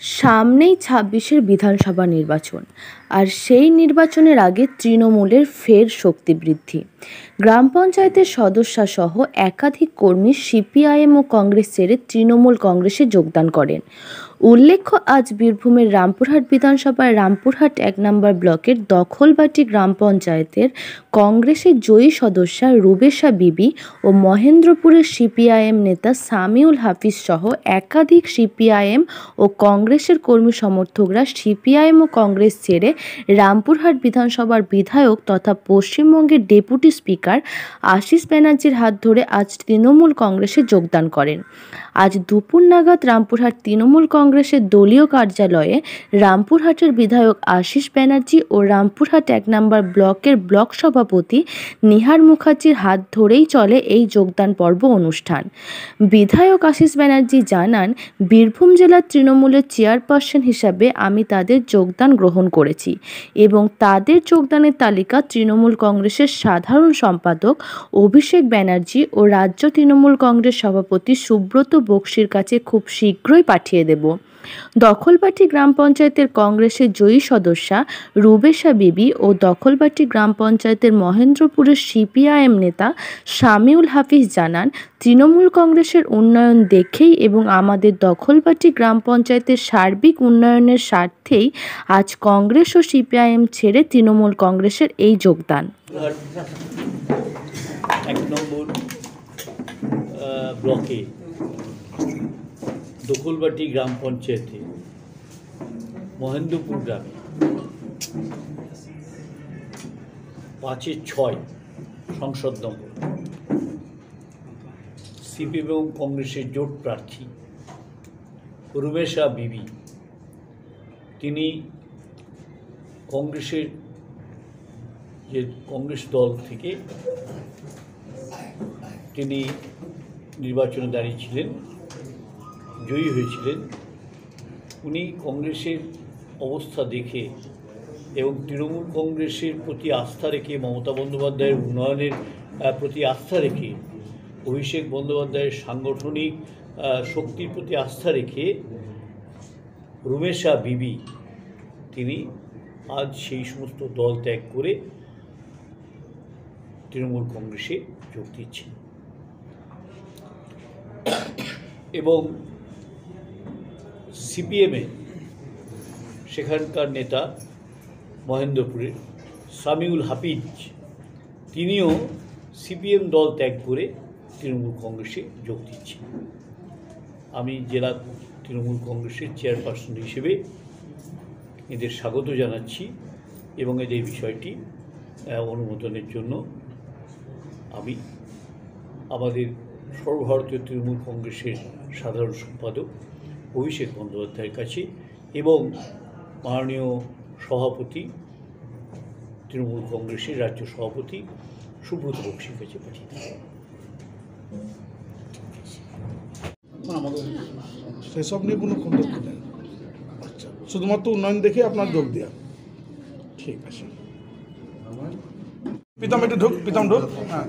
সামনেই ২৬-এর বিধানসভা নির্বাচন, আর সেই নির্বাচনের আগে তৃণমূলের ফের শক্তি বৃদ্ধি। গ্রাম পঞ্চায়েতের সদস্যসহ একাধিক কর্মী সিপিআইএম ও কংগ্রেস ছেড়ে তৃণমূল কংগ্রেসে যোগদান করেন। উল্লেখ্য, আজ বীরভূমের রামপুরহাট বিধানসভার রামপুরহাট ১ নম্বর ব্লকের দখলবাটি গ্রাম পঞ্চায়েতের কংগ্রেসের জয়ী সদস্যা রুবেশা বিবি ও মহেন্দ্রপুরের সিপিআইএম নেতা সামিউল হাফিজ সহ একাধিক সিপিআইএম ও কংগ্রেসের কর্মী সমর্থকরা সিপিআইএম ও কংগ্রেস ছেড়ে রামপুরহাট বিধানসভার বিধায়ক তথা পশ্চিমবঙ্গের ডেপুটি স্পিকার আশিস ব্যানার্জির হাত ধরে আজ তৃণমূল কংগ্রেসে যোগদান করেন। আজ দুপুর নাগাদ রামপুরহাট তৃণমূল কংগ্রেসের দলীয় কার্যালয়ে রামপুরহাটের বিধায়ক আশিস ব্যানার্জি ও রামপুরহাট ১ নম্বর ব্লকের ব্লক সভাপতি নিহার মুখার্জির হাত ধরেই চলে এই যোগদান পর্ব অনুষ্ঠান। বিধায়ক আশিস ব্যানার্জি জানান, বীরভূম জেলার তৃণমূলের চেয়ারপারসন হিসাবে আমি তাদের যোগদান গ্রহণ করেছি এবং তাদের যোগদানের তালিকা তৃণমূল কংগ্রেসের সাধারণ সম্পাদক অভিষেক ব্যানার্জি ও রাজ্য তৃণমূল কংগ্রেস সভাপতি সুব্রত বক্সির কাছে খুব শীঘ্রই পাঠিয়ে দেব। দখলবাটি গ্রাম পঞ্চায়েতের কংগ্রেসের জয়ী সদস্যা রুবেশা বিবি ও দখলবাটি গ্রাম পঞ্চায়েতের মহেন্দ্রপুরের সিপিআইএম নেতা সামিউল হাফিজ জানান, তৃণমূল কংগ্রেসের উন্নয়ন দেখেই এবং আমাদের দখলবাটি গ্রাম পঞ্চায়েতের সার্বিক উন্নয়নের স্বার্থেই আজ কংগ্রেস ও সিপিআইএম ছেড়ে তৃণমূল কংগ্রেসের এই যোগদান। ১ নম্বর ব্লকে দখলবাটি গ্রাম পঞ্চায়েতে মহেন্দ্রপুর গ্রামে ৫-৬ সংসদ নম্বর সিপিএম এবং কংগ্রেসের জোট প্রার্থী রুবেশা বিবি, তিনি কংগ্রেসের যে কংগ্রেস দল থেকে তিনি নির্বাচনে দাঁড়িয়েছিলেন, জয়ী হয়েছিলেন। উনি কংগ্রেসের অবস্থা দেখে এবং তৃণমূল কংগ্রেসের প্রতি আস্থা রেখে, মমতা বন্দ্যোপাধ্যায়ের উন্নয়নের প্রতি আস্থা রেখে, অভিষেক বন্দ্যোপাধ্যায়ের সাংগঠনিক শক্তির প্রতি আস্থা রেখে রুবেশা বিবি তিনি আজ সেই সমস্ত দল ত্যাগ করে তৃণমূল কংগ্রেসে যোগ দিচ্ছেন এবং সিপিএমে সেখানকার নেতা মহেন্দ্রপুরের সামিউল হাফিজ, তিনিও সিপিএম দল ত্যাগ করে তৃণমূল কংগ্রেসে যোগ দিচ্ছেন। আমি জেলা তৃণমূল কংগ্রেসের চেয়ারপারসন হিসেবে এদের স্বাগত জানাচ্ছি এবং এদের বিষয়টি অনুমোদনের জন্য আমি আমাদের সর্বভারতীয় তৃণমূল কংগ্রেসের সাধারণ সম্পাদক অভিষেক বন্দ্যোপাধ্যায়ের কাছে এবং মাননীয় সভাপতি তৃণমূল কংগ্রেসের রাজ্য সভাপতি সুব্রত বক্সির কাছে পাঠিয়ে দেব। সেসব নিয়ে কোনো মন্তব্য নেই। আচ্ছা, শুধুমাত্র উন্নয়ন দেখে আপনার যোগ দেওয়া। ঠিক আছে, পিতাম একটু ঢুক, পিতাম ঢুক। হ্যাঁ,